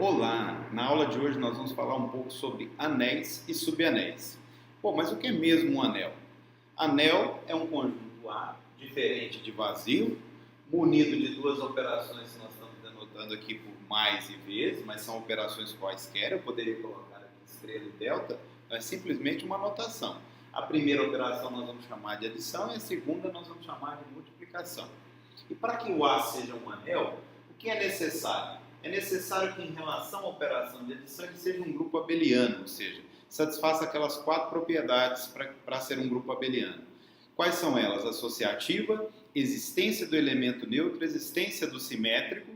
Olá! Na aula de hoje nós vamos falar um pouco sobre anéis e subanéis. Bom, mas o que é mesmo um anel? Anel é um conjunto A diferente de vazio, munido de duas operações que nós estamos denotando aqui por mais e vezes, mas são operações quaisquer. Eu poderia colocar aqui estrela e delta, é simplesmente uma anotação. A primeira operação nós vamos chamar de adição e a segunda nós vamos chamar de multiplicação. E para que o A seja um anel, o que é necessário? É necessário que, em relação à operação de adição, ele seja um grupo abeliano, ou seja, satisfaça aquelas quatro propriedades para ser um grupo abeliano. Quais são elas? Associativa, existência do elemento neutro, existência do simétrico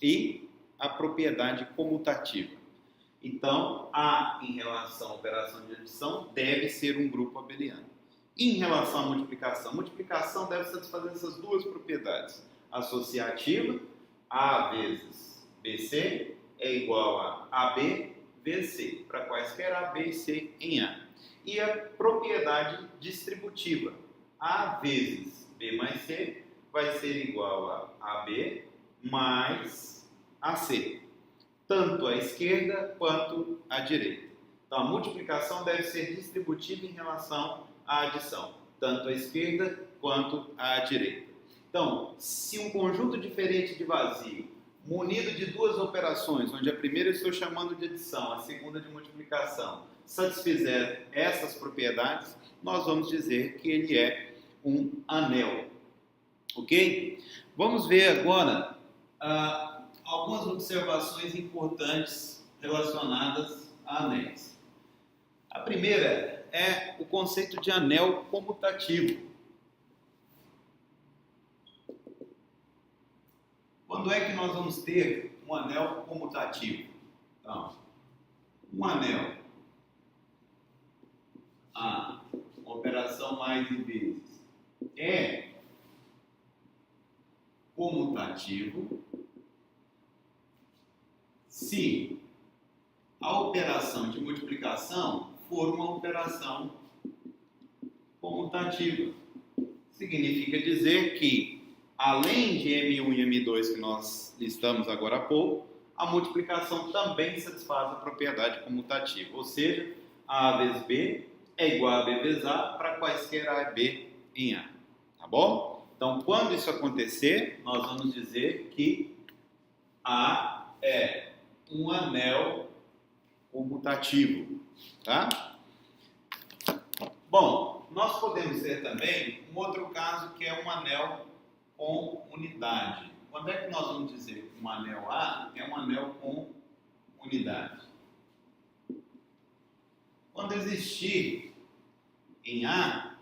e a propriedade comutativa. Então, A, em relação à operação de adição, deve ser um grupo abeliano. E em relação à multiplicação deve satisfazer essas duas propriedades. Associativa, A vezes BC é igual a AB vezes C, para quaisquer A, B e C em A. E a propriedade distributiva, A vezes B mais C vai ser igual a AB mais AC, tanto à esquerda quanto à direita. Então, a multiplicação deve ser distributiva em relação à adição, tanto à esquerda quanto à direita. Então, se um conjunto diferente de vazio, munido de duas operações, onde a primeira eu estou chamando de adição, a segunda de multiplicação, satisfizer essas propriedades, nós vamos dizer que ele é um anel. Ok? Vamos ver agora algumas observações importantes relacionadas a anéis. A primeira é o conceito de anel comutativo. Quando é que nós vamos ter um anel comutativo? Então, um anel A, operação mais e vezes, é comutativo se a operação de multiplicação for uma operação comutativa. Significa dizer que, além de M1 e M2 que nós listamos agora há pouco, a multiplicação também satisfaz a propriedade comutativa, ou seja, A vezes B é igual a B vezes A para quaisquer A e B em A. Tá bom? Então, quando isso acontecer, nós vamos dizer que A é um anel comutativo. Tá? Bom, nós podemos ter também um outro caso que é um anel com unidade. Quando é que nós vamos dizer que um anel A é um anel com unidade? Quando existir em A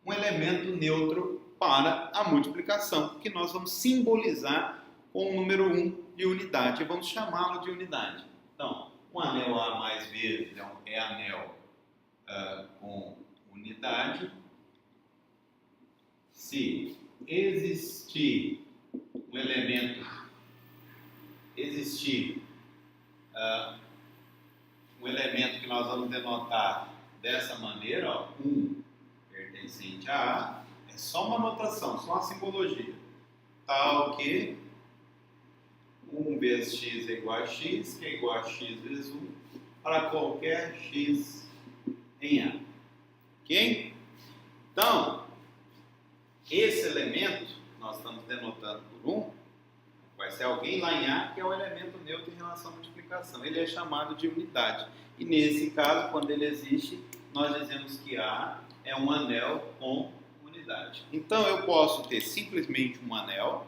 um elemento neutro para a multiplicação, que nós vamos simbolizar com o número 1 de unidade, e vamos chamá-lo de unidade. Então, um anel A mais vezes é anel com unidade se existir um elemento, um elemento que nós vamos denotar dessa maneira, ó, 1 pertencente a A, é só uma notação, só uma simbologia, tal que 1 vezes x é igual a x, que é igual a x vezes 1, para qualquer x em A. Ok? Então, esse elemento, nós estamos denotando por 1, vai ser alguém lá em A que é o elemento neutro em relação à multiplicação. Ele é chamado de unidade. E nesse caso, quando ele existe, nós dizemos que A é um anel com unidade. Então, eu posso ter simplesmente um anel,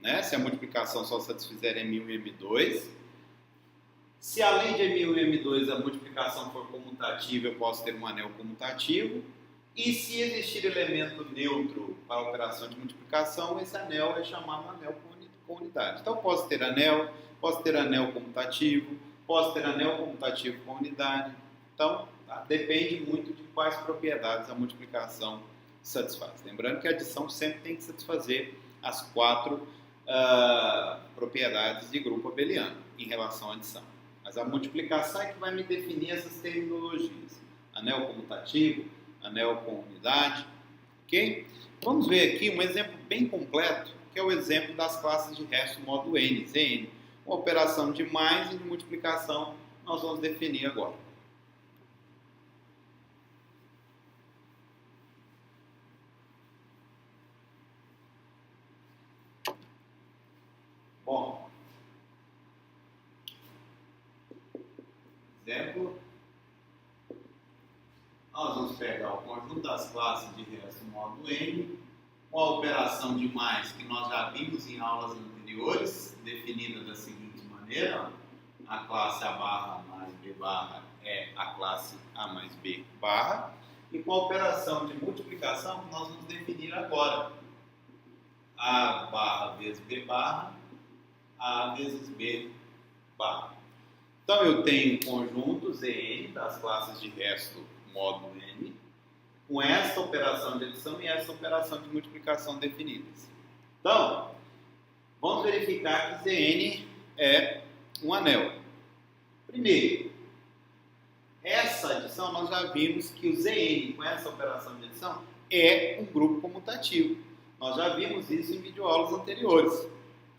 né, se a multiplicação só satisfizer M1 e M2. Se além de M1 e M2 a multiplicação for comutativa, eu posso ter um anel comutativo. E se existir elemento neutro para a operação de multiplicação, esse anel é chamado anel com unidade. Então, posso ter anel comutativo, posso ter anel comutativo com unidade. Então, depende muito de quais propriedades a multiplicação satisfaz. Lembrando que a adição sempre tem que satisfazer as quatro propriedades de grupo abeliano em relação à adição. Mas a multiplicação é que vai me definir essas terminologias. Anel comutativo, anel com unidade, ok? Vamos ver aqui um exemplo bem completo, que é o exemplo das classes de resto modo n, Zn. Uma operação de mais e de multiplicação nós vamos definir agora. Bom, exemplo, nós vamos pegar o conjunto das classes de resto modo N, uma operação de mais que nós já vimos em aulas anteriores, definida da seguinte maneira: a classe A barra mais B barra é a classe A mais B barra, e com a operação de multiplicação que nós vamos definir agora: A barra vezes B barra, A vezes B barra. Então eu tenho conjunto Zn das classes de resto modo N, com esta operação de adição e esta operação de multiplicação definidas. Então, vamos verificar que Zn é um anel. Primeiro, essa adição nós já vimos que o Zn com essa operação de adição é um grupo comutativo. Nós já vimos isso em videoaulas anteriores,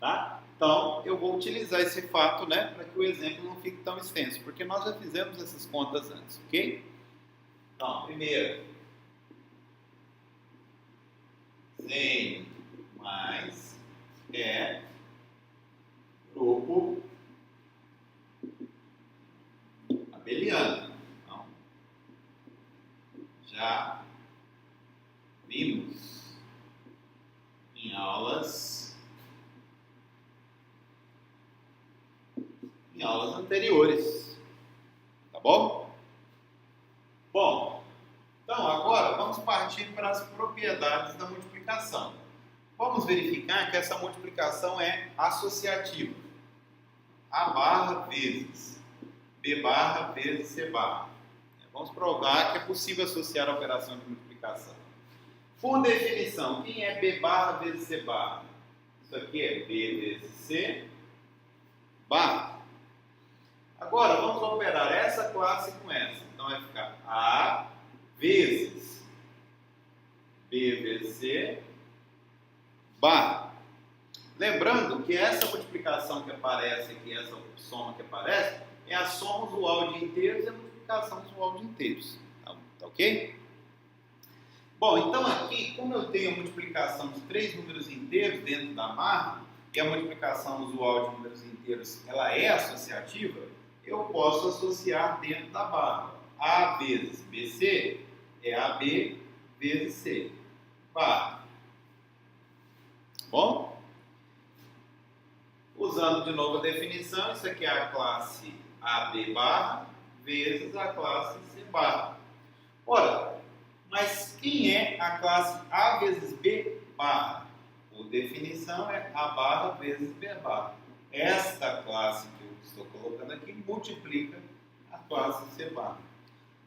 tá? Então, eu vou utilizar esse fato, né, para que o exemplo não fique tão extenso, porque nós já fizemos essas contas antes, ok? Então, primeiro, Zn mais é grupo abeliano. Então, já vimos em aulas anteriores, tá bom? Bom, então agora vamos partir para as propriedades da multiplicação. Vamos verificar que essa multiplicação é associativa. A barra vezes B barra vezes C barra. Vamos provar que é possível associar a operação de multiplicação. Por definição, quem é B barra vezes C barra? Isso aqui é B vezes C barra. Agora, vamos operar essa classe com essa. Então, vai ficar A vezes B vezes C barra. Lembrando que essa multiplicação que aparece aqui, essa soma que aparece, é a soma usual de inteiros e a multiplicação usual de inteiros. Tá ok? Bom, então aqui, como eu tenho a multiplicação de três números inteiros dentro da barra, e a multiplicação usual de números inteiros ela é associativa, eu posso associar dentro da barra. A vezes BC é AB vezes C barra. Bom? Usando de novo a definição, isso aqui é a classe AB barra vezes a classe C barra. Ora, mas quem é a classe A vezes B barra? Por definição é A barra vezes B barra. Esta classe que eu estou colocando aqui multiplica a classe C barra.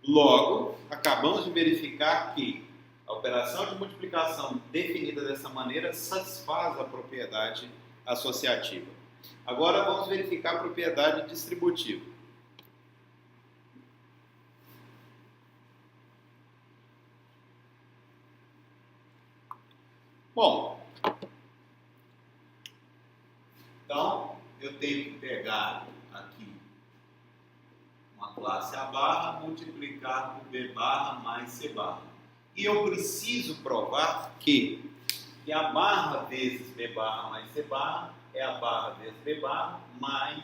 Logo, acabamos de verificar que a operação de multiplicação definida dessa maneira satisfaz a propriedade associativa. Agora vamos verificar a propriedade distributiva. Bom, então eu tenho que pegar aqui uma classe A barra, multiplicar por B barra mais C barra. E eu preciso provar que a barra vezes B barra mais C barra é a barra vezes B barra mais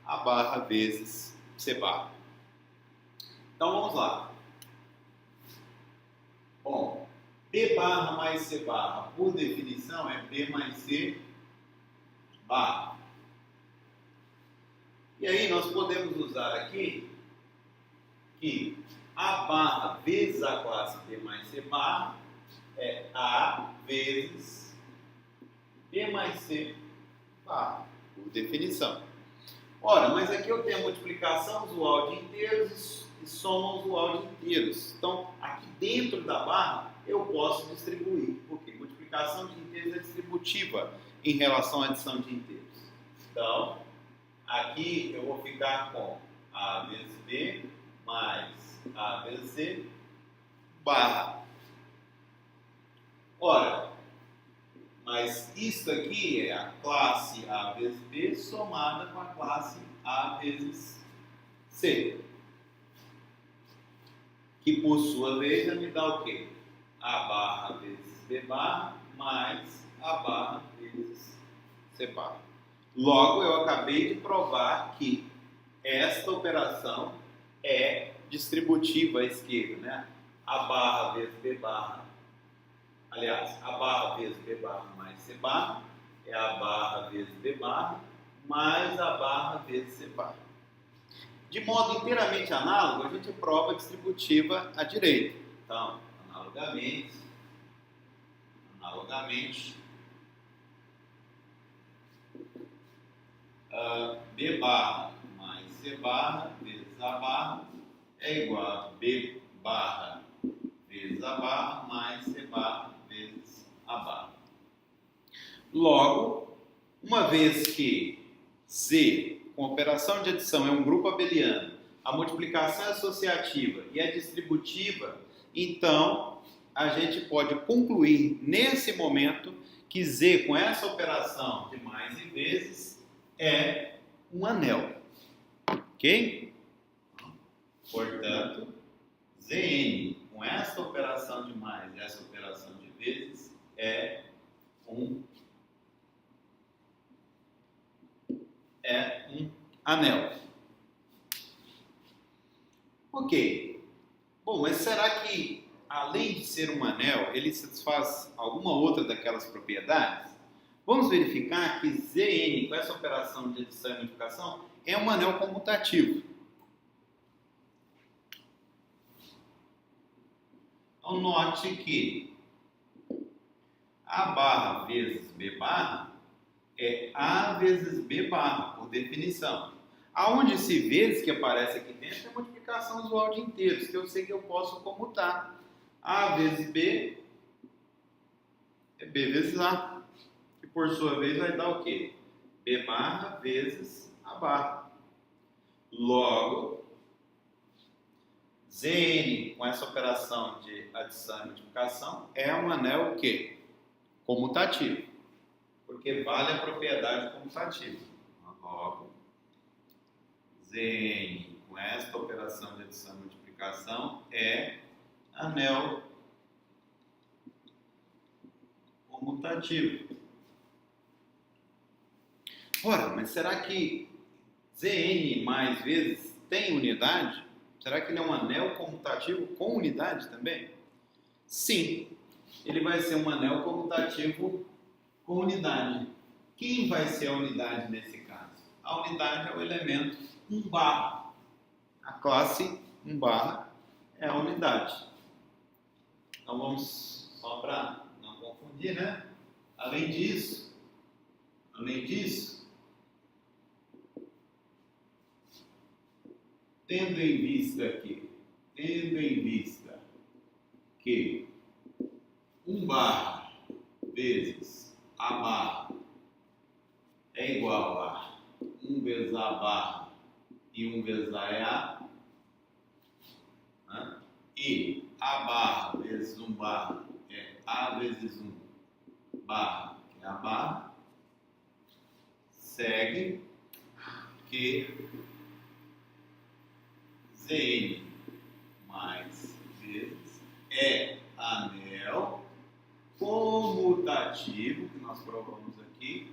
a barra vezes C barra. Então vamos lá. Bom, B barra mais C barra, por definição, é B mais C barra. E aí nós podemos usar aqui que A barra vezes a classe B mais C barra é A vezes B mais C barra, por definição. Ora, mas aqui eu tenho a multiplicação usual de inteiros e soma usual de inteiros. Então, aqui dentro da barra, eu posso distribuir, porque multiplicação de inteiros é distributiva em relação à adição de inteiros. Então, aqui eu vou ficar com A vezes B mais A vezes C barra. Ora, Mas isso aqui é a classe A vezes B somada com a classe A vezes C. Que por sua vez vai me dar o quê? A barra vezes B barra mais A barra vezes C barra. Logo, eu acabei de provar que esta operação é distributiva à esquerda, né? A barra vezes B barra, aliás, a barra vezes B barra mais C barra é a barra vezes B barra mais a barra vezes C barra. De modo inteiramente análogo, a gente prova a distributiva à direita. Então, analogamente, B barra mais C barra vezes A barra é igual a B barra vezes A barra mais C barra vezes A barra. Logo, uma vez que Z, com operação de adição, é um grupo abeliano, a multiplicação é associativa e é distributiva, então a gente pode concluir nesse momento que Z, com essa operação de mais e vezes, é um anel. Ok? Portanto, Zn, com essa operação de mais e essa operação de vezes, é um anel. Ok. Bom, mas será que, além de ser um anel, ele satisfaz alguma outra daquelas propriedades? Vamos verificar que Zn, com essa operação de adição e multiplicação, é um anel comutativo. Então, note que A barra vezes B barra é A vezes B barra, por definição. Aonde esse vezes que aparece aqui dentro é a multiplicação usual de inteiros, que eu sei que eu posso comutar. A vezes B é B vezes A, que por sua vez vai dar o quê? B barra vezes A barra. Logo, Zn, com essa operação de adição e multiplicação, é um anel o quê? Comutativo, porque vale a propriedade comutativa. Logo, Zn, com esta operação de adição e multiplicação, é anel comutativo. Ora, mas será que Zn mais vezes tem unidade? Será que ele é um anel comutativo com unidade também? Sim, ele vai ser um anel comutativo com unidade. Quem vai ser a unidade nesse caso? A unidade é o elemento 1 barra. A classe 1 barra é a unidade. Então vamos só para não confundir, né? Além disso, tendo em vista que 1 barra vezes A barra é igual a 1 vezes A barra e 1 vezes A é A, né? E A barra vezes 1 barra é A vezes 1 barra, que é A barra, segue que Zn mais vezes é anel comutativo, que nós provamos aqui,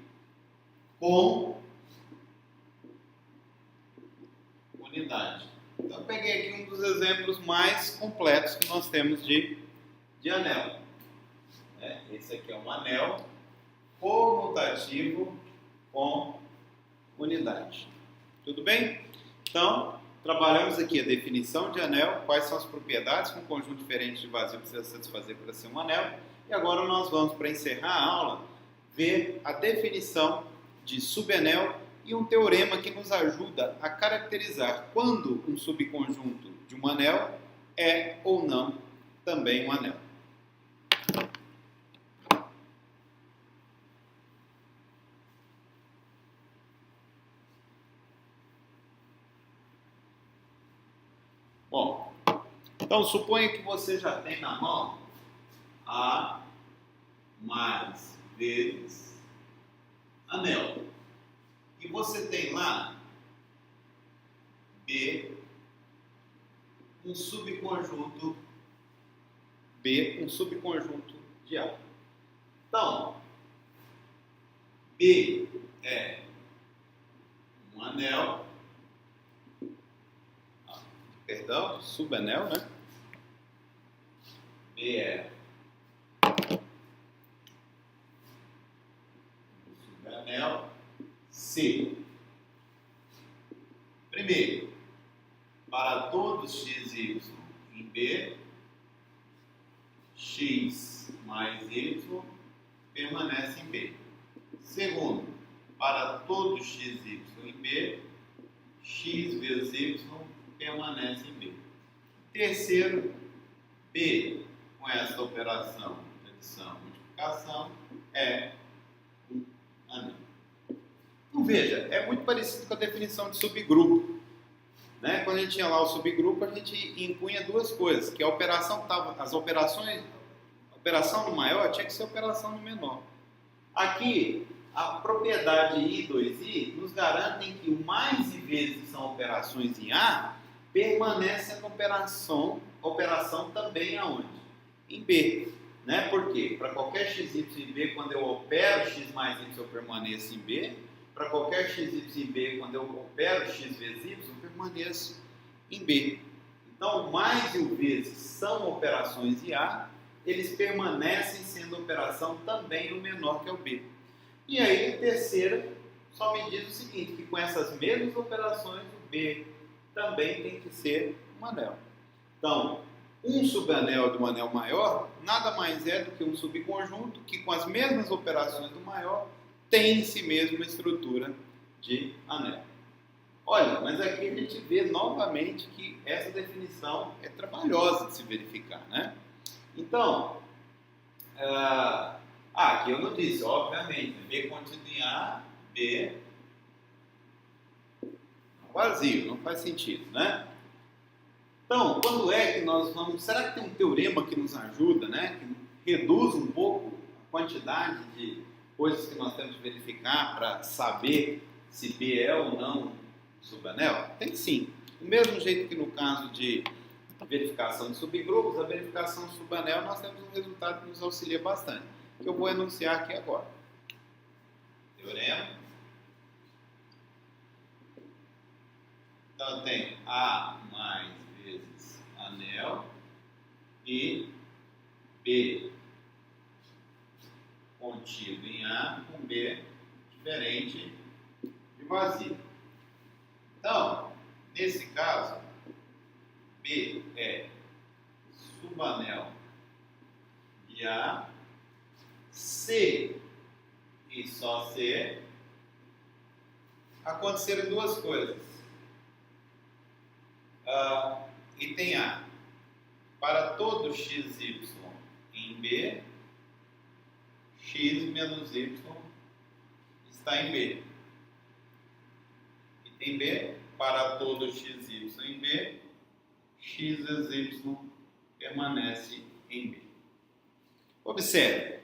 com unidade. Então, eu peguei aqui um dos exemplos mais completos que nós temos de anel. Esse aqui é um anel comutativo com unidade. Tudo bem? Então, trabalhamos aqui a definição de anel, quais são as propriedades que um conjunto diferente de vazio precisa satisfazer para ser um anel. E agora nós vamos, para encerrar a aula, ver a definição de subanel e um teorema que nos ajuda a caracterizar quando um subconjunto de um anel é ou não também um anel. Bom, então suponha que você já tem na mão A mais vezes anel. E você tem lá B, um subconjunto de A. Então, B é um anel, subanel, né? B é um subanel. C. Primeiro, para todos x e y em B, x mais y permanece em B. Segundo, para todos x e y em B, x vezes y permanece em B. Terceiro, B, com essa operação de adição e multiplicação, é um anel. Então veja, é muito parecido com a definição de subgrupo. Né? Quando a gente tinha lá o subgrupo, a gente impunha duas coisas, que a operação no maior tinha que ser operação no menor. Aqui, a propriedade I, 2I, nos garantem que o mais e vezes são operações em A, permanece na operação também aonde? Em B. Né? Por quê? Para qualquer x, y em B, quando eu opero x mais y, eu permaneço em B. Para qualquer x, y em B, quando eu opero x vezes y, eu permaneço em B. Então, o mais e o vezes são operações em A, eles permanecem sendo operação também no menor, que é o B. E aí, a terceira só me diz o seguinte, que com essas mesmas operações, o B também tem que ser um anel. Então, um subanel de um anel maior nada mais é do que um subconjunto que, com as mesmas operações do maior, tem em si mesmo uma estrutura de anel. Olha, mas aqui a gente vê novamente que essa definição é trabalhosa de se verificar, né? Então, aqui eu não disse, obviamente, B contido em A, B vazio, não faz sentido, né? Então, quando é que nós vamos... Será que tem um teorema que nos ajuda, né? Que reduz um pouco a quantidade de coisas que nós temos que verificar para saber se B é ou não subanel? Tem sim. Do mesmo jeito que no caso de verificação de subgrupos, a verificação subanel, nós temos um resultado que nos auxilia bastante, que eu vou enunciar aqui agora. Teorema. Então, eu tenho A mais vezes anel e B contido em A com B diferente de vazio. Então, nesse caso, B é subanel de A, C e só C, aconteceram duas coisas. Item A, para todo x, y em B, x menos y está em B. Item B, para todo x, y em B, x vezes y permanece em B. Observe,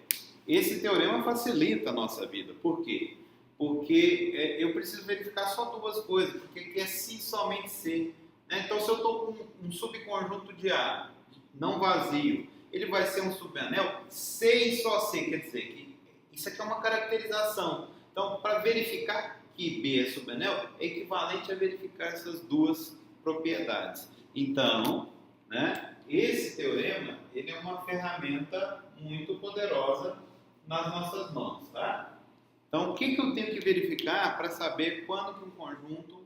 esse teorema facilita a nossa vida. Por quê? Porque eu preciso verificar só duas coisas, porque aqui é si somente C. Né? Então, se eu estou com um subconjunto de A, não vazio, ele vai ser um subanel C e só C, quer dizer que isso aqui é uma caracterização. Então, para verificar que B é subanel, é equivalente a verificar essas duas propriedades. Então, né, esse teorema ele é uma ferramenta muito poderosa nas nossas mãos. Tá? Então, o que eu tenho que verificar para saber quando que um conjunto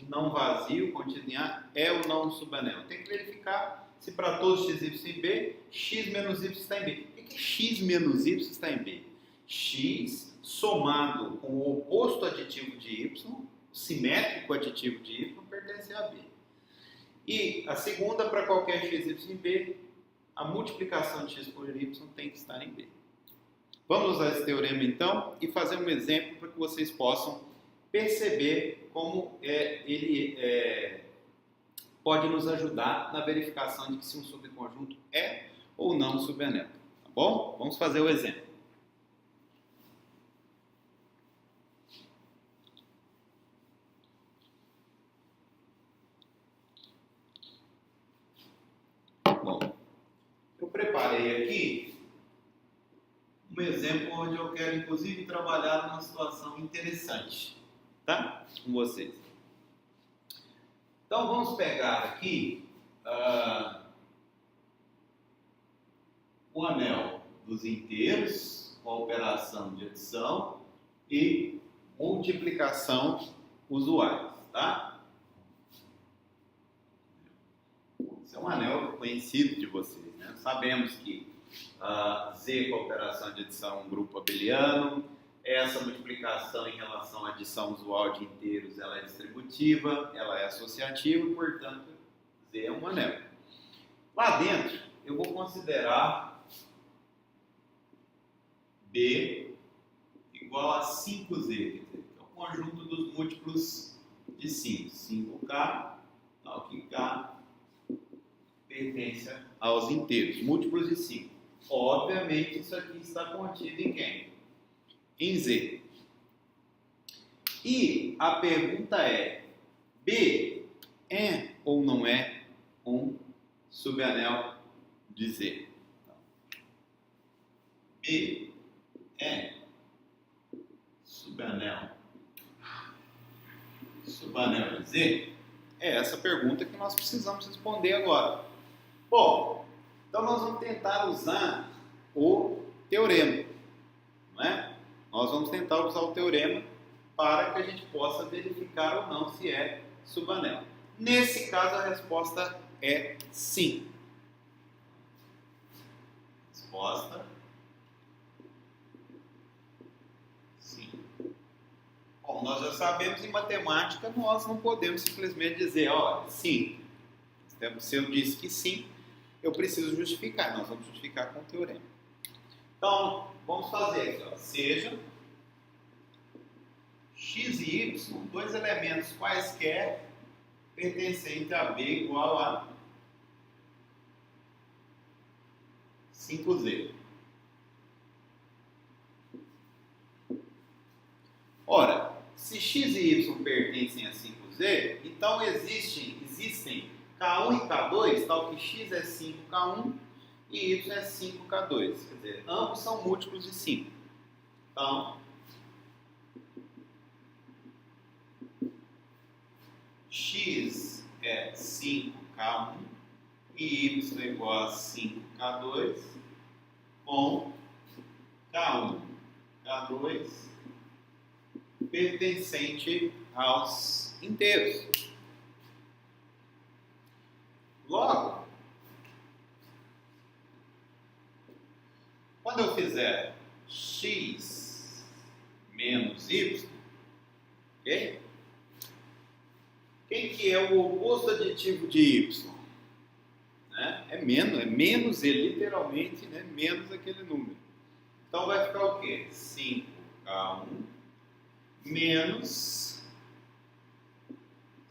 não vazio, contido em A, é ou não um subanel? Tem que verificar se para todos x, y em B, x menos y está em B. O que é x menos y está em B? X somado com o oposto aditivo de y, simétrico aditivo de y, pertence a B. E a segunda, para qualquer x, y em B, a multiplicação de x por y tem que estar em B. Vamos usar esse teorema então e fazer um exemplo para que vocês possam perceber como ele pode nos ajudar na verificação de se um subconjunto é ou não subanel. Tá bom? Vamos fazer o exemplo. separei aqui um exemplo onde eu quero, inclusive, trabalhar numa situação interessante, tá? Com vocês. Então, vamos pegar aqui o anel dos inteiros, com a operação de adição e multiplicação usuais, tá? Esse é um anel conhecido de vocês, né? Sabemos que Z com a operação de adição é um grupo abeliano, essa multiplicação em relação à adição usual de inteiros ela é distributiva, ela é associativa, portanto, Z é um anel. Lá dentro, eu vou considerar B igual a 5Z, quer dizer, é o conjunto dos múltiplos de 5. 5K, tal que K pertence aos inteiros, múltiplos de 5. Obviamente, isso aqui está contido em quem? Em Z. E a pergunta é, B é ou não é um subanel de Z? B é subanel de Z? É essa pergunta que nós precisamos responder agora. Bom, então nós vamos tentar usar o teorema, não é? Nós vamos tentar usar o teorema para que a gente possa verificar ou não se é subanel. Nesse caso, a resposta é sim. Resposta sim. Bom, nós já sabemos em matemática, nós não podemos simplesmente dizer, olha, sim. Se eu disse que sim, eu preciso justificar. Nós vamos justificar com o teorema. Então, vamos fazer aqui, ó. Seja x e y, dois elementos quaisquer pertencentes a B igual a 5Z. Ora, se x e y pertencem a 5Z, então existem K1 e K2, tal que x é 5K1 e y é 5K2. Quer dizer, ambos são múltiplos de 5. Então, x é 5K1 e y é igual a 5K2 com K1, K2 pertencente aos inteiros. Logo, quando eu fizer x menos y, ok? Quem que é o oposto aditivo de y? Né? É menos e literalmente, né? Menos aquele número. Então vai ficar o quê? 5K1 menos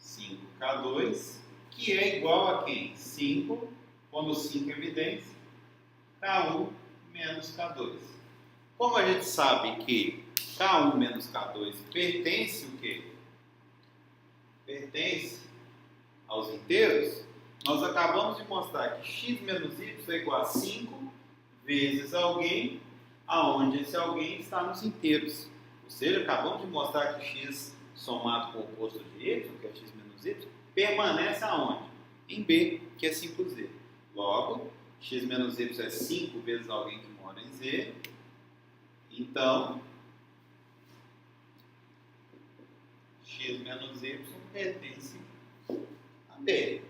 5K2, que é igual a quem? 5, pondo 5 em evidência, K1 menos K2. Como a gente sabe que K1 menos K2 pertence o quê? Pertence aos inteiros, nós acabamos de mostrar que x menos y é igual a 5 vezes alguém, aonde esse alguém está nos inteiros. Ou seja, acabamos de mostrar que x somado com o oposto de y, que é x menos y, permanece aonde? Em B, que é 5z. Logo, x menos y é 5 vezes alguém que mora em Z. Então, x menos y pertence a B.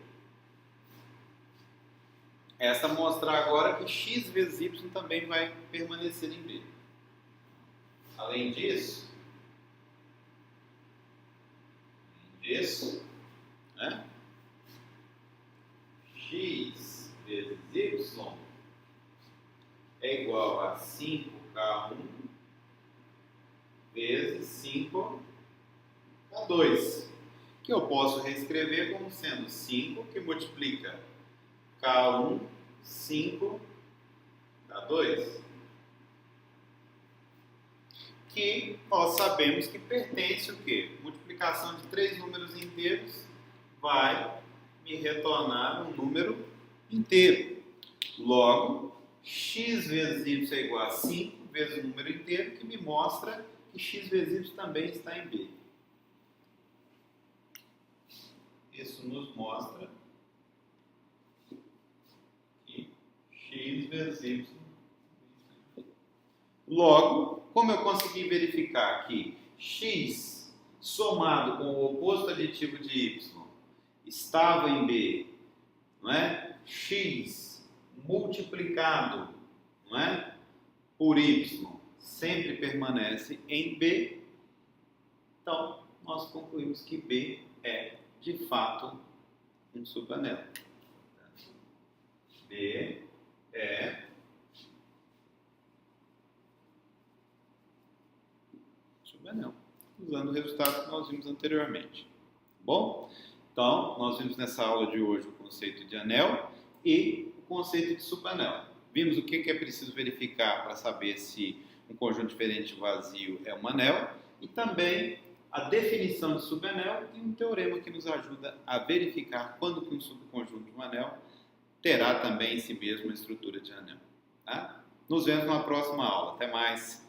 Essa mostra agora que x vezes y também vai permanecer em B. Além disso, né? X vezes y é igual a 5K1 vezes 5K2, que eu posso reescrever como sendo 5 que multiplica K1, 5, K2, que nós sabemos que pertence o quê? Multiplicação de 3 números inteiros vai me retornar um número inteiro. Logo, x vezes y é igual a 5 vezes o número inteiro, que me mostra que x vezes y também está em B. Isso nos mostra que x vezes y. Logo, como eu consegui verificar que x somado com o oposto aditivo de y estava em B, não é? X multiplicado, não é? Por y sempre permanece em B. Então, nós concluímos que B é, de fato, um subanel. B é subanel, usando o resultado que nós vimos anteriormente. Bom? Então, nós vimos nessa aula de hoje o conceito de anel e o conceito de subanel. Vimos o que é preciso verificar para saber se um conjunto diferente de vazio é um anel e também a definição de subanel e um teorema que nos ajuda a verificar quando que um subconjunto de um anel terá também em si mesmo uma estrutura de anel. Tá? Nos vemos na próxima aula. Até mais!